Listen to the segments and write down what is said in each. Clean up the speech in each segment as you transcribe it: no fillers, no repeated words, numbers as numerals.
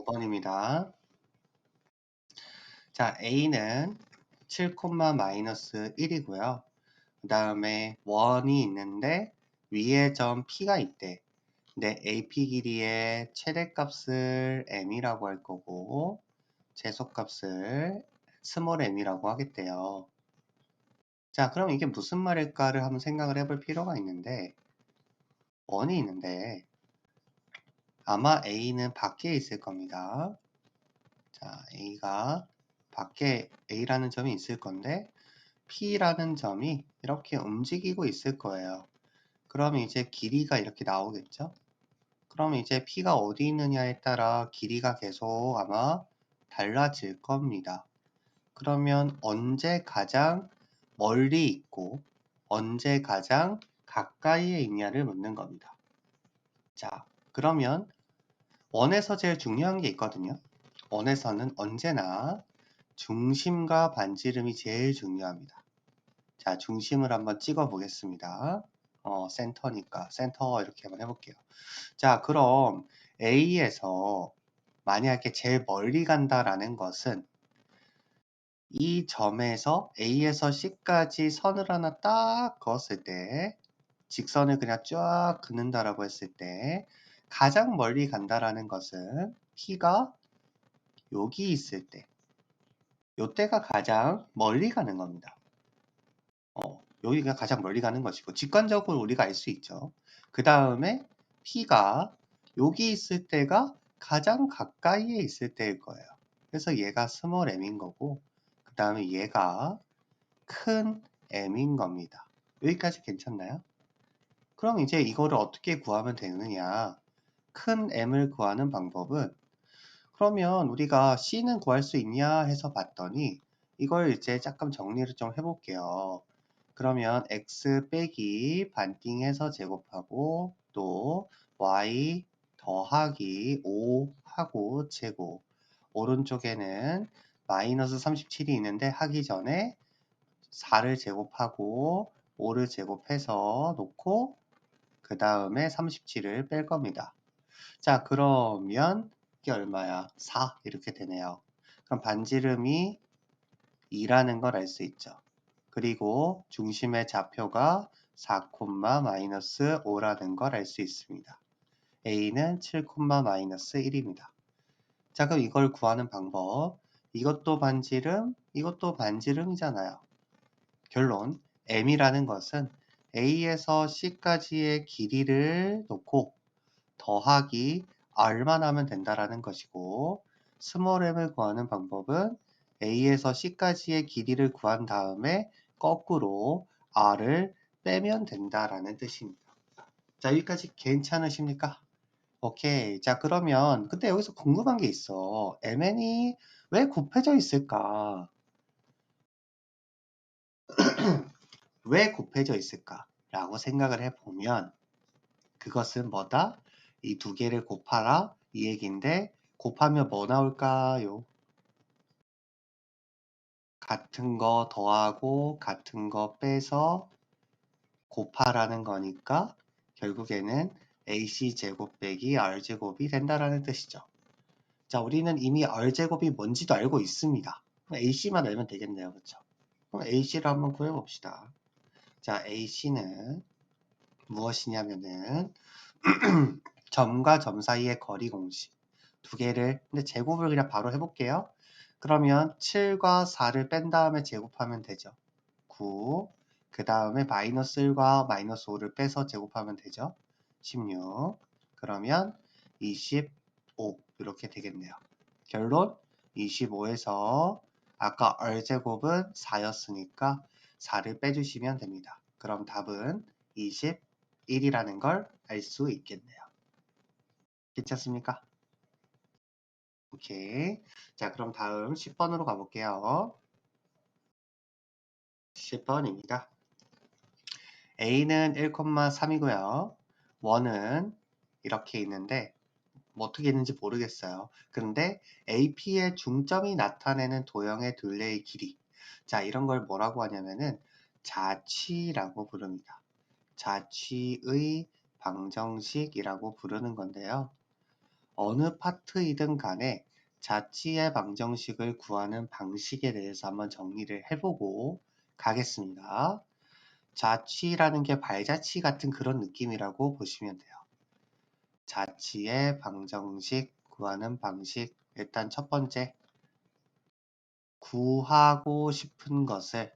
5번입니다. 자, A는 7, 마이너스 1이고요. 그 다음에 원이 있는데 위에 점 P가 있대. 근데 AP 길이의 최대값을 M이라고 할 거고 최소값을 스몰 m이라고 하겠대요. 자, 그럼 이게 무슨 말일까를 한번 생각을 해볼 필요가 있는데 원이 있는데 아마 A는 밖에 있을 겁니다. 자, A가 밖에 A라는 점이 있을 건데 P라는 점이 이렇게 움직이고 있을 거예요. 그럼 이제 길이가 이렇게 나오겠죠? 그럼 이제 P가 어디 있느냐에 따라 길이가 계속 아마 달라질 겁니다. 그러면 언제 가장 멀리 있고 언제 가장 가까이에 있냐를 묻는 겁니다. 자, 그러면 원에서 제일 중요한 게 있거든요. 원에서는 언제나 중심과 반지름이 제일 중요합니다. 자, 중심을 한번 찍어 보겠습니다. 센터니까 센터 이렇게 한번 해볼게요. 자, 그럼 A에서 만약에 제일 멀리 간다라는 것은 이 점에서 A에서 C까지 선을 하나 딱 그었을 때 직선을 그냥 쫙 긋는다라고 했을 때 가장 멀리 간다라는 것은 P가 여기 있을 때 요때가 가장 멀리 가는 겁니다. 여기가 가장 멀리 가는 것이고 직관적으로 우리가 알 수 있죠. 그 다음에 P가 여기 있을 때가 가장 가까이에 있을 때일 거예요. 그래서 얘가 스몰 m인 거고 그 다음에 얘가 큰 m인 겁니다. 여기까지 괜찮나요? 그럼 이제 이거를 어떻게 구하면 되느냐? 큰 m을 구하는 방법은 그러면 우리가 C는 구할 수 있냐 해서 봤더니 이걸 이제 잠깐 정리를 좀 해볼게요. 그러면 x 빼기 반띵해서 제곱하고 또 y 더하기 5 하고 제곱 오른쪽에는 마이너스 37이 있는데 하기 전에 4를 제곱하고 5를 제곱해서 놓고 그 다음에 37을 뺄 겁니다. 자, 그러면 이게 얼마야? 4 이렇게 되네요. 그럼 반지름이 2라는 걸 알 수 있죠. 그리고 중심의 좌표가 4, 마이너스 5라는 걸 알 수 있습니다. A는 7, 마이너스 1입니다. 자, 그럼 이걸 구하는 방법. 이것도 반지름, 이것도 반지름이잖아요. 결론, M이라는 것은 A에서 C까지의 길이를 놓고 더하기 R만 하면 된다라는 것이고 스몰 m을 구하는 방법은 A에서 C까지의 길이를 구한 다음에 거꾸로 R을 빼면 된다라는 뜻입니다. 자, 여기까지 괜찮으십니까? 오케이. 자, 그러면 근데 여기서 궁금한 게 있어. MN이 왜 곱해져 있을까? 왜 곱해져 있을까? 라고 생각을 해보면 그것은 뭐다? 이 두 개를 곱하라 이 얘기인데 곱하면 뭐 나올까요? 같은 거 더하고 같은 거 빼서 곱하라는 거니까 결국에는 AC제곱 빼기 R제곱이 된다라는 뜻이죠. 자, 우리는 이미 R제곱이 뭔지도 알고 있습니다. 그럼 AC만 알면 되겠네요. 그렇죠? 그럼 AC를 한번 구해봅시다. 자, AC는 무엇이냐면은 점과 점 사이의 거리 공식 두 개를 근데 제곱을 그냥 바로 해볼게요. 그러면 7과 4를 뺀 다음에 제곱하면 되죠. 9. 그 다음에 마이너스 1과 마이너스 5를 빼서 제곱하면 되죠. 16. 그러면 25 이렇게 되겠네요. 결론 25에서 아까 R제곱은 4였으니까 4를 빼주시면 됩니다. 그럼 답은 21이라는 걸 알 수 있겠네요. 괜찮습니까? 오케이. 자, 그럼 다음 10번으로 가볼게요. 10번입니다. A는 1,3이고요. 1은 이렇게 있는데 뭐 어떻게 있는지 모르겠어요. 그런데 AP의 중점이 나타내는 도형의 둘레의 길이. 자, 이런 걸 뭐라고 하냐면은 자취라고 부릅니다. 자취의 방정식이라고 부르는 건데요. 어느 파트이든 간에 자취의 방정식을 구하는 방식에 대해서 한번 정리를 해보고 가겠습니다. 자취라는 게 발자취 같은 그런 느낌이라고 보시면 돼요. 자취의 방정식 구하는 방식. 일단 첫 번째, 구하고 싶은 것을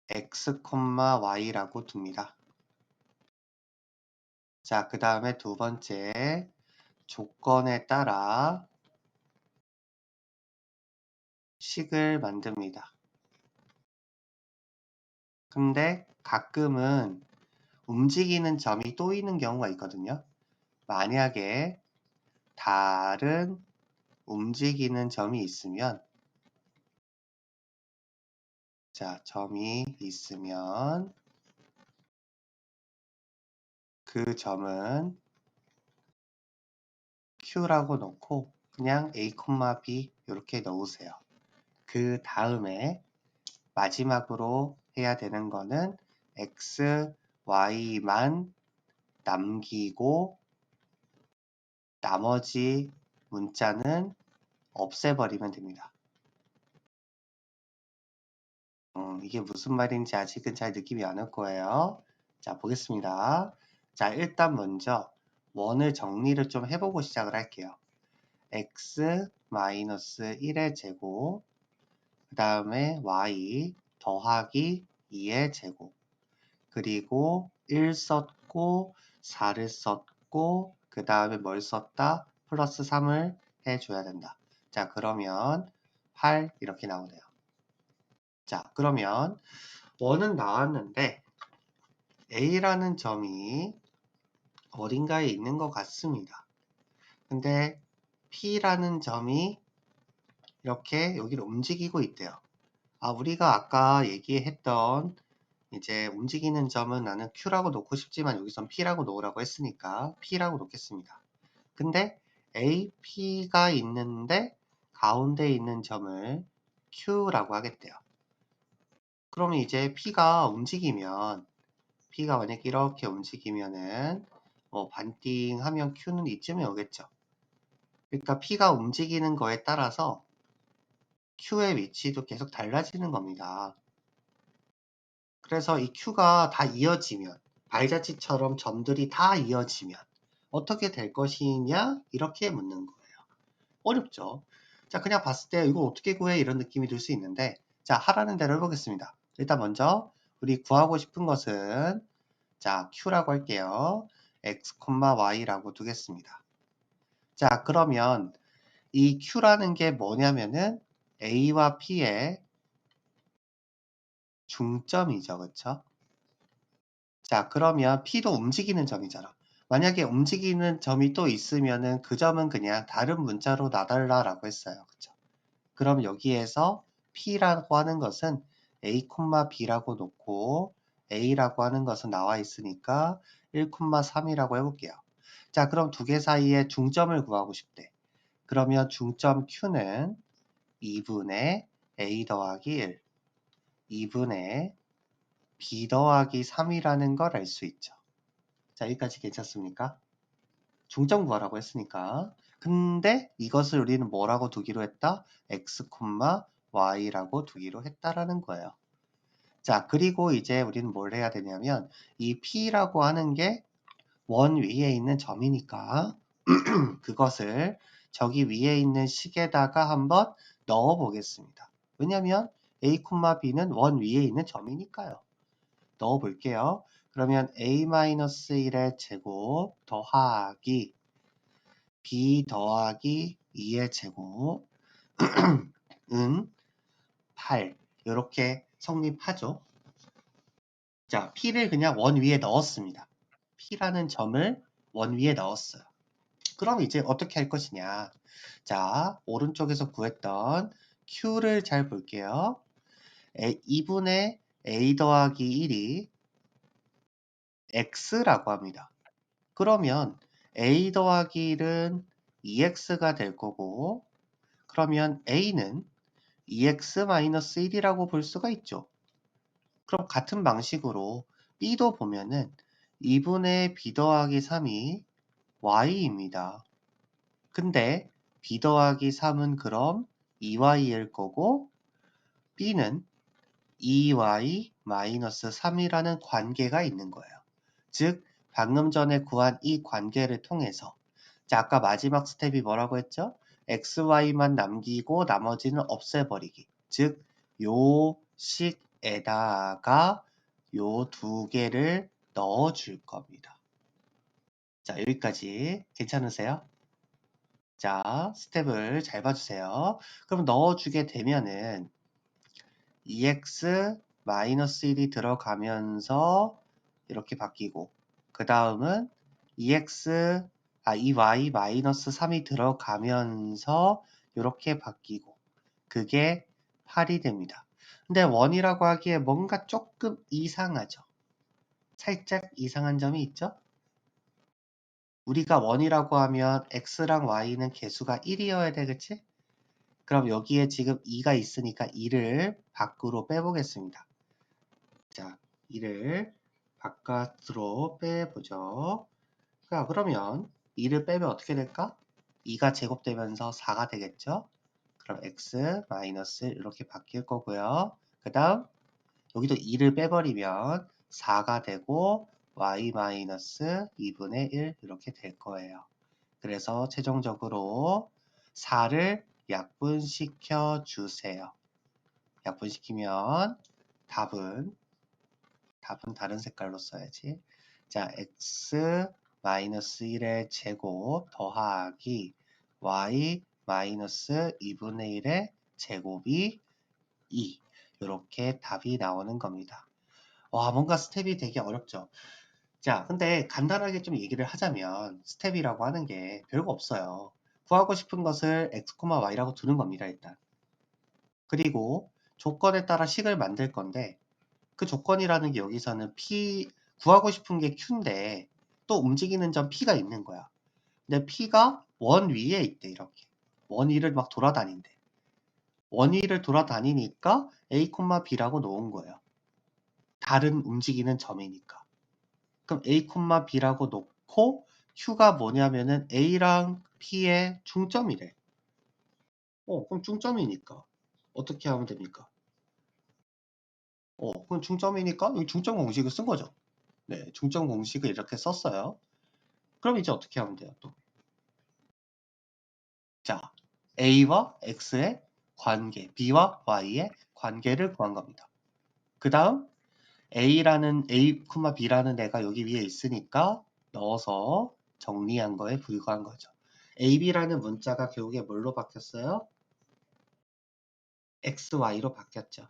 x, y라고 둡니다. 자, 그 다음에 두 번째, 조건에 따라 식을 만듭니다. 근데 가끔은 움직이는 점이 또 있는 경우가 있거든요. 만약에 다른 움직이는 점이 있으면, 점이 있으면 그 점은 Q라고 놓고 그냥 A, B 이렇게 넣으세요. 그 다음에 마지막으로 해야 되는 거는 X, Y만 남기고 나머지 문자는 없애버리면 됩니다. 이게 무슨 말인지 아직은 잘 느낌이 안 올 거예요. 자, 보겠습니다. 자, 일단 먼저 원을 정리를 좀 해보고 시작을 할게요. x-1의 제곱, 그 다음에 y 더하기 2의 제곱, 그리고 1 썼고 4를 썼고 그 다음에 뭘 썼다? 플러스 3을 해줘야 된다. 자, 그러면 8 이렇게 나오네요. 자, 그러면 원은 나왔는데 A라는 점이 어딘가에 있는 것 같습니다. 근데 P라는 점이 이렇게 여기를 움직이고 있대요. 우리가 아까 얘기했던 이제 움직이는 점은 나는 Q라고 놓고 싶지만 여기선 P라고 놓으라고 했으니까 P라고 놓겠습니다. 근데 A, P가 있는데 가운데 있는 점을 Q라고 하겠대요. 그러면 이제 P가 만약에 이렇게 움직이면은 반띵하면 Q는 이쯤에 오겠죠. 그러니까 P가 움직이는 거에 따라서 Q의 위치도 계속 달라지는 겁니다. 그래서 이 Q가 다 이어지면, 발자취처럼 점들이 다 이어지면 어떻게 될 것이냐? 이렇게 묻는 거예요. 어렵죠? 자, 그냥 봤을 때 이거 어떻게 구해? 이런 느낌이 들 수 있는데, 자, 하라는 대로 해보겠습니다. 일단 먼저 우리 구하고 싶은 것은 Q라고 할게요. x, y라고 두겠습니다. 자, 그러면 이 Q라는 게 뭐냐면은 A와 P의 중점이죠. 그쵸? 자, 그러면 P도 움직이는 점이잖아. 만약에 움직이는 점이 또 있으면은 그 점은 그냥 다른 문자로 놔달라라고 했어요. 그쵸? 그럼 여기에서 P라고 하는 것은 A, B라고 놓고 A라고 하는 것은 나와 있으니까 1, 3이라고 해볼게요. 자, 그럼 두 개 사이에 중점을 구하고 싶대. 그러면 중점 Q는 2분의 A 더하기 1, 2분의 B 더하기 3이라는 걸 알 수 있죠. 자, 여기까지 괜찮습니까? 중점 구하라고 했으니까. 근데 이것을 우리는 뭐라고 두기로 했다? x, y라고 두기로 했다라는 거예요. 자, 그리고 이제 우리는 뭘 해야 되냐면 이 p라고 하는 게 원 위에 있는 점이니까 그것을 저기 위에 있는 식에다가 한번 넣어 보겠습니다. 왜냐면 a, b는 원 위에 있는 점이니까요. 넣어 볼게요. 그러면 a-1의 제곱 더하기 b 더하기 2의 제곱은 8 이렇게 성립하죠. 자, p를 그냥 원 위에 넣었습니다. p라는 점을 원 위에 넣었어요. 그럼 이제 어떻게 할 것이냐. 자, 오른쪽에서 구했던 q를 잘 볼게요. 2분의 a 더하기 1이 x라고 합니다. 그러면 a 더하기 1은 2x가 될 거고 그러면 a는 2x-1이라고 볼 수가 있죠. 그럼 같은 방식으로 b도 보면은 2분의 b 더하기 3이 y입니다. 근데 b 더하기 3은 그럼 2y일 거고 b는 2y-3이라는 관계가 있는 거예요. 즉 방금 전에 구한 이 관계를 통해서 자, 아까 마지막 스텝이 뭐라고 했죠? xy만 남기고 나머지는 없애버리기. 즉 요 식에다가 요 두 개를 넣어줄 겁니다. 자, 여기까지 괜찮으세요? 자, 스텝을 잘 봐주세요. 그럼 넣어주게 되면은 2x-1이 들어가면서 이렇게 바뀌고 그 다음은 2y-3이 들어가면서 이렇게 바뀌고 그게 8이 됩니다. 근데 1이라고 하기에 뭔가 조금 이상하죠. 살짝 이상한 점이 있죠. 우리가 1이라고 하면 x랑 y는 개수가 1이어야 되겠지? 그럼 여기에 지금 2가 있으니까 2를 밖으로 빼보겠습니다. 자, 2를 바깥으로 빼보죠. 자, 그러면 2를 빼면 어떻게 될까? 2가 제곱되면서 4가 되겠죠? 그럼 x 마이너스 이렇게 바뀔 거고요. 그 다음 여기도 2를 빼버리면 4가 되고 y 마이너스 2분의 1 이렇게 될 거예요. 그래서 최종적으로 4를 약분시켜 주세요. 약분시키면 답은 다른 색깔로 써야지. 자, x 마이너스 1의 제곱 더하기 y 마이너스 2분의 1의 제곱이 2. 이렇게 답이 나오는 겁니다. 와, 뭔가 스텝이 되게 어렵죠. 자, 근데 간단하게 좀 얘기를 하자면 스텝이라고 하는 게 별거 없어요. 구하고 싶은 것을 x, y라고 두는 겁니다, 일단. 그리고 조건에 따라 식을 만들 건데 그 조건이라는 게 여기서는 구하고 싶은 게 q인데 또 움직이는 점 p가 있는 거야. 근데 p가 원 위에 있대, 이렇게. 원 위를 막 돌아다닌대. 원 위를 돌아다니니까 a, b라고 놓은 거예요. 다른 움직이는 점이니까. 그럼 a, b라고 놓고 q가 뭐냐면은 a랑 p의 중점이래. 그럼 중점이니까 어떻게 하면 됩니까? 그럼 중점이니까 여기 중점 공식을 쓴 거죠. 네, 중점 공식을 이렇게 썼어요. 그럼 이제 어떻게 하면 돼요, 또? 자, a와 x의 관계, b와 y의 관계를 구한 겁니다. 그 다음 a라는 a, b라는 애가 여기 위에 있으니까 넣어서 정리한 거에 불과한 거죠. ab라는 문자가 결국에 뭘로 바뀌었어요? xy로 바뀌었죠.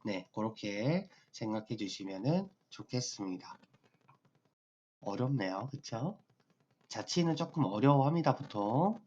네, 그렇게 생각해 주시면 좋겠습니다. 어렵네요, 그쵸? 자취는 조금 어려워합니다, 보통.